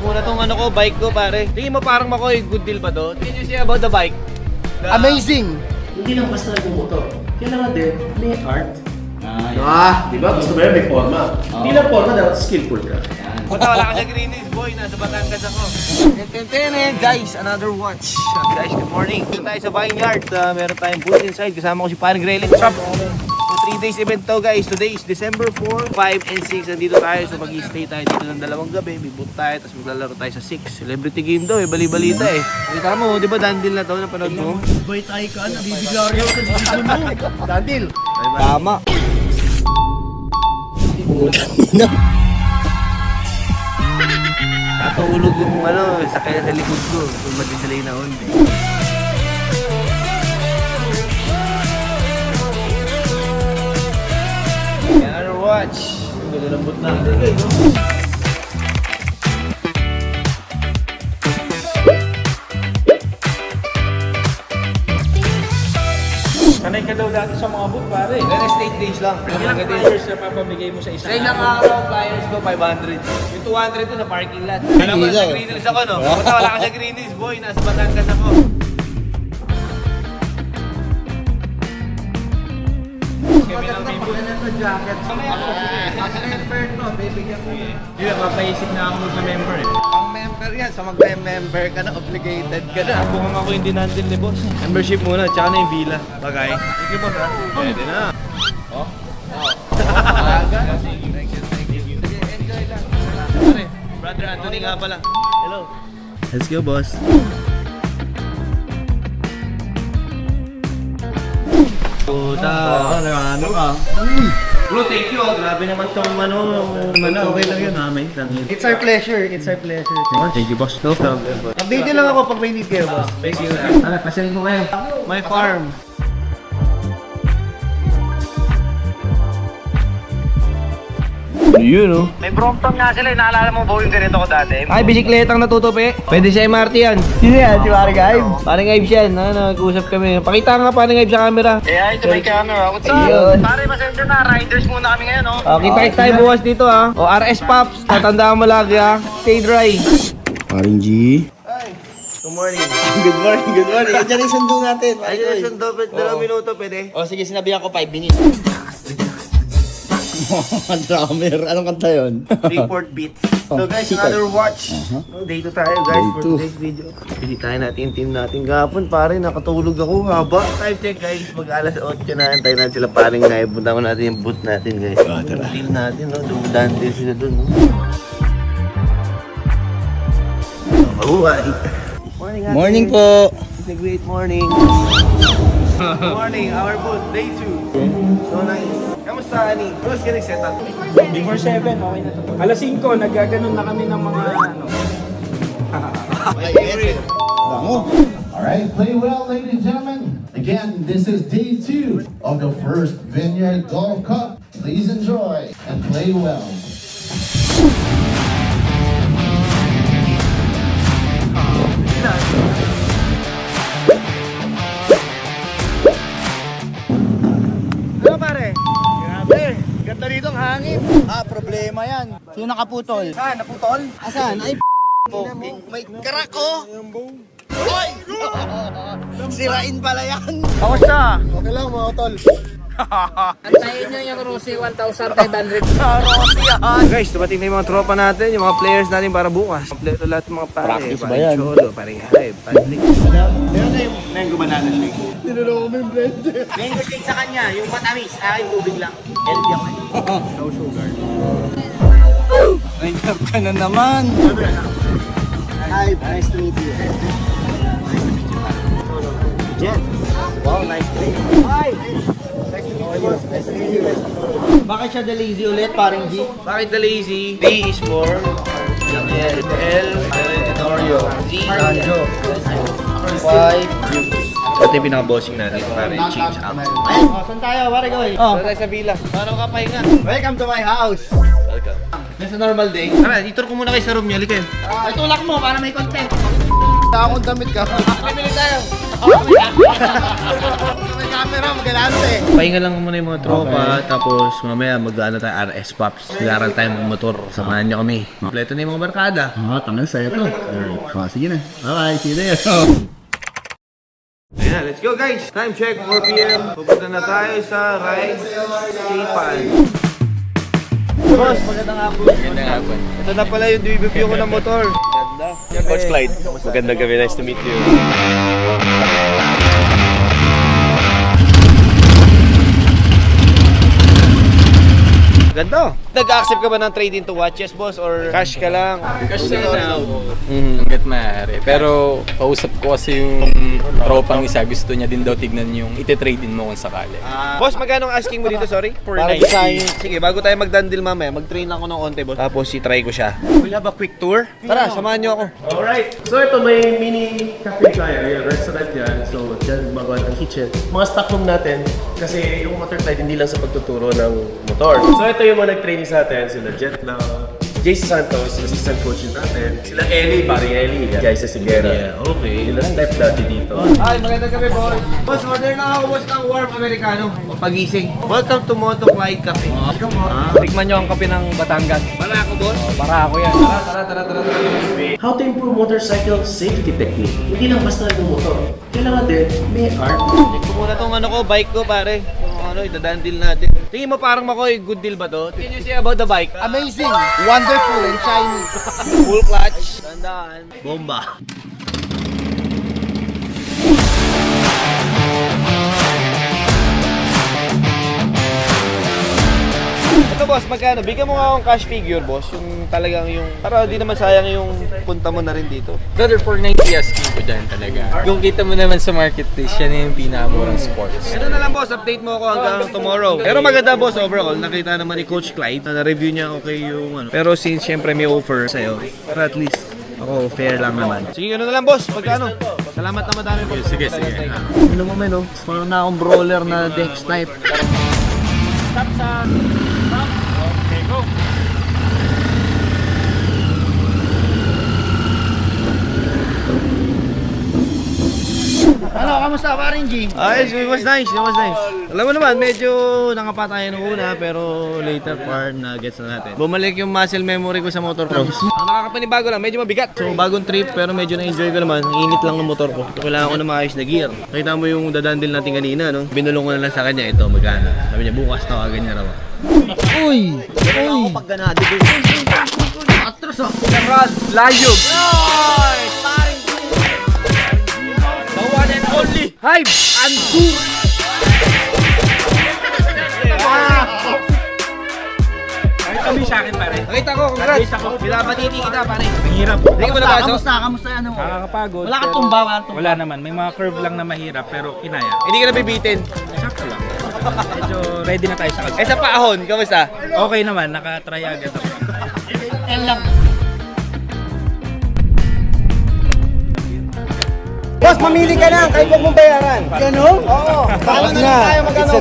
muna tong ano ko, bike ko pare. Tingin mo parang Makoy, good deal ba to? Can you say about the bike? Amazing! Hindi lang basta nagmumotor. Kailangan din, may art. Ah, Di ba? Gusto mo yan, may forma. Hindi lang forma, dapat skillful ka. Punta wala ka sa Greenies boy, nasa Batangas ako. Guys, another watch. Guys, good morning. Dito tayo sa Vineyard. Meron tayong booth inside. Kasama ko si Parang Grelin. What's up? So 3 days event to guys. Today is December 4, 5, and 6. Nandito tayo. So mag-i-stay tayo dito ng 2 gabi. May booth tayo. Tapos maglalaro tayo sa 6. Celebrity game daw eh. Bali-balita eh. Kita mo, di ba dandil na to? Napanood mo? Bait ay ka, nabibigla rin ako sa dito mo. Dandil! Tama. Katulog yung sakay sa likod ko. Kung matisalay na on. Another watch. Ang ganda ng boot natin guys. Sanay ka daw dati sa mga boot, pare. Pero state days lang. Ilang flyers na papamigay mo sa isang Sa ilang araw, flyers ko, 500. Yung 200 to sa parking lot. Ano ba sa Green Hills ako, no? Punta wala ka sa Green Hills, boy. Nasa Batangas ako. Kami lang may boot. Ito jacket. Member to, bibigyan ko. Hindi na, mapaisip na ako mag-member eh. Ang member yan, sa mag-member ka na, obligated ka na. Bukang ako yung dinandil ni boss. Membership muna, tsaka na yung villa. Bagay. Thank you, boss, ha? Pwede na. Enjoy lang. Pare, Brother Anthony nga pala. Hello. Let's go, boss. Puta. Ano ka? Bro, thank you. Grabe naman tong okay lang yun, ha? May tangin. It's our pleasure, it's our pleasure. Thank you, boss. No problem. Update nyo lang ako pag may need kayo, boss. Thank you. Pasyalin ko kayo. My farm. Yun, no? May Brompton nga sila, naalala mo ba yung ganito ko dati? Ay, bisikletang natutupi. Pwede sa MRT yan. Sino yan? Si Parang Gaib? Parang Ives yan. Nag-uusap kami. Pakita nga parang Ives sa camera. Eh, ito may camera. What's up? Ayun. Pare, pasensya na. Riders muna kami ngayon, oh. Kita-kita tayo bukas dito, ha? O, RS Pops. Tatandaan mo lagi, ha? Stay dry. Paring G. Good morning. Good morning, good morning. Yan yung sundo natin. Ay, yung sundo. 2 minuto, pwede? O sige, sinabihan ko 5 minutes. Drummer. Anong kanta yun? Freeport Beats. So guys, another watch. Day 2 tayo guys for today's video. Bisitahin natin yung team natin. Gapon pare, nakatulog ako. Haba. Time check guys. Mag-alas 8 na. Antayin natin sila paring na. Punta mo natin yung boot natin guys. Yung team natin, no? Dumadaan din sila dun, no? Mabuhay. Morning, ate. Morning po. It's a great morning. Good morning, our boat, day 2. So nice. Kamusta, Ani? Who's getting set up? Before 7, okay na to. Alas 5, nagaganon na kami ng mga ano. My favorite. Bango. All right, play well, ladies and gentlemen. Again, this is day 2 of the first Vineyard Golf Cup. Please enjoy and play well. Ano pare? Grabe. Ganda dito ang hangin. Ah, problema yan. Sino nakaputol? Saan? Naputol? Asan? Ay, May karak ko. Hoy! sirain pala yan. Kamusta? Okay lang mga tol. Antayin nyo yung Rusi 1,500. Guys, dumating na yung mga tropa natin, yung mga players natin para bukas. Kompleto lahat ng mga pare. Practice ba Parang yan? Cholo, parang Hype, parang Lick. Mango banana shake. Tinulungan mo yung blend. Mango shake sa kanya, yung matamis. Aking tubig lang. Healthy ako. No sugar. Nangyap ka na naman. Hi, nice to meet you. Jen. Wow, nice play. Hi! Nice to meet you, boss. Nice to meet you. Bakit siya the lazy ulit, parang G? Bakit the lazy? D is for L, Tenorio, Z, Sanjo. Y, Juice. Ito yung pinaka-bossing natin para change out. Ayun, saan tayo? Pare ko eh. Oh, tayo sa villa. Paano ka pahinga? Welcome to my house. Welcome. Nasa normal day. Tara, itur ko muna kayo sa room niya. Halika kayo. Ay, tulak mo para may content. Akong damit ka. Bibili tayo. May camera, magalante. Pahinga lang muna yung mga tropa, tapos mamaya mag-ano tayo, RS Pops. Silaran tayo mag-motor. Samahan niyo kami. Kompleto na yung mga barkada. Tangan sa'yo to. Sige na. Bye-bye. See you there. Ayan, let's go guys! Time check, 4 PM. Pupunta na tayo sa Rides K-Pan. Boss, magandang hapon. Magandang hapon. Ito na pala yung review ko ng motor. Ganda. Coach Clyde, magandang gabi. Nice to meet you. Ganda. Nag-accept ka ba ng trade-in to watches, boss? Or cash ka lang? Cash na hanggat maaari. Pero kausap ko kasi yung tropang isa, gusto niya din daw tignan yung iti-trade in mo kung sakali. Boss, magkano ang asking mo dito, sorry? Para design. Sige, bago tayo magdandil mamaya, mag-train lang ako ng onte, boss. Tapos i-try ko siya. We'll have a quick tour. Tara, samahan niyo ako. Alright. So ito may mini cafe tayo. Yung restaurant yan. So dyan magawa ng kitchen. Mga stock room natin. Kasi yung Motor Clyde hindi lang sa pagtuturo ng motor. So ito yung mga nag-training sa atin. Sila Jet Lau, Jace Santos, assistant coach natin. Sila Ellie, pari Ellie. Guys sa Sigera. Yeah, okay. Sila Step dati dito. Hi, magandang gabi, boss. Boss, order na ako, boss, ng warm Americano. O pagising. Welcome to Moto Clyde Cafe. Tikman nyo ang kape ng Batangas. Para ako, boss. Para ako yan. Tara. How to improve motorcycle safety technique. Hindi lang basta yung motor. Kailangan din may art. Check ko muna tong ano ko, bike ko, pare. Yung ano, idadandil natin. Tingin mo parang Makoy, good deal ba to? Can you say about the bike? Amazing, wonderful, and shiny. Full clutch. Tandaan. Bomba. Ito boss, magkano? Bigyan mo nga akong cash figure, boss. Yung talagang yung... Para di naman sayang yung punta mo na rin dito. Brother, 490 asking ko dyan talaga. Kung kita mo naman sa marketplace, yan yung pinakamurang sports. Ito na lang boss, update mo ako hanggang tomorrow. Pero maganda boss, overall. Nakita naman ni Coach Clyde na na-review niya okay yung ano. Pero since syempre may offer sa'yo, para at least ako fair lang naman. Sige, ano na lang boss, pagkano? Salamat na madami boss. Sige. Ano mo men, oh? Meron na akong brawler na Dex type. Ano, kamusta paring G? Ayos, it was nice. Alam mo naman, medyo nakapa tayo nung una, pero later part na gets na natin. Bumalik yung muscle memory ko sa motocross. Ang nakakapanibago lang, medyo mabigat. So bagong trip, pero medyo na-enjoy ko naman. Init lang ng motor ko. Kailangan ko na maayos na gear. Nakita mo yung dadandil natin kanina, no? Binulong ko na lang sa kanya, ito magana. Sabi niya, bukas tawagan niya raw. Uy! Ako pag ganado din. Atras oh! Rod, layog! The one and only Hype and Cool. Kami sa akin pare. Nakita ko, congrats! Pinapatiti kita, pare. Mahirap. Hindi ka ba nabasok? Kamusta yan mo? Nakakapagod. Wala ka pero tumba, wala tumba. Wala naman. May mga curve lang na mahirap pero kinaya. Hindi ka nabibitin. Sakto lang. Medyo ready na tayo sa Eh sa paahon, kamusta? Okay naman. Nakatry agad ako. Boss, mamili ka na kahit huwag mong bayaran. Ganun? Oo. Paano na lang tayo magano?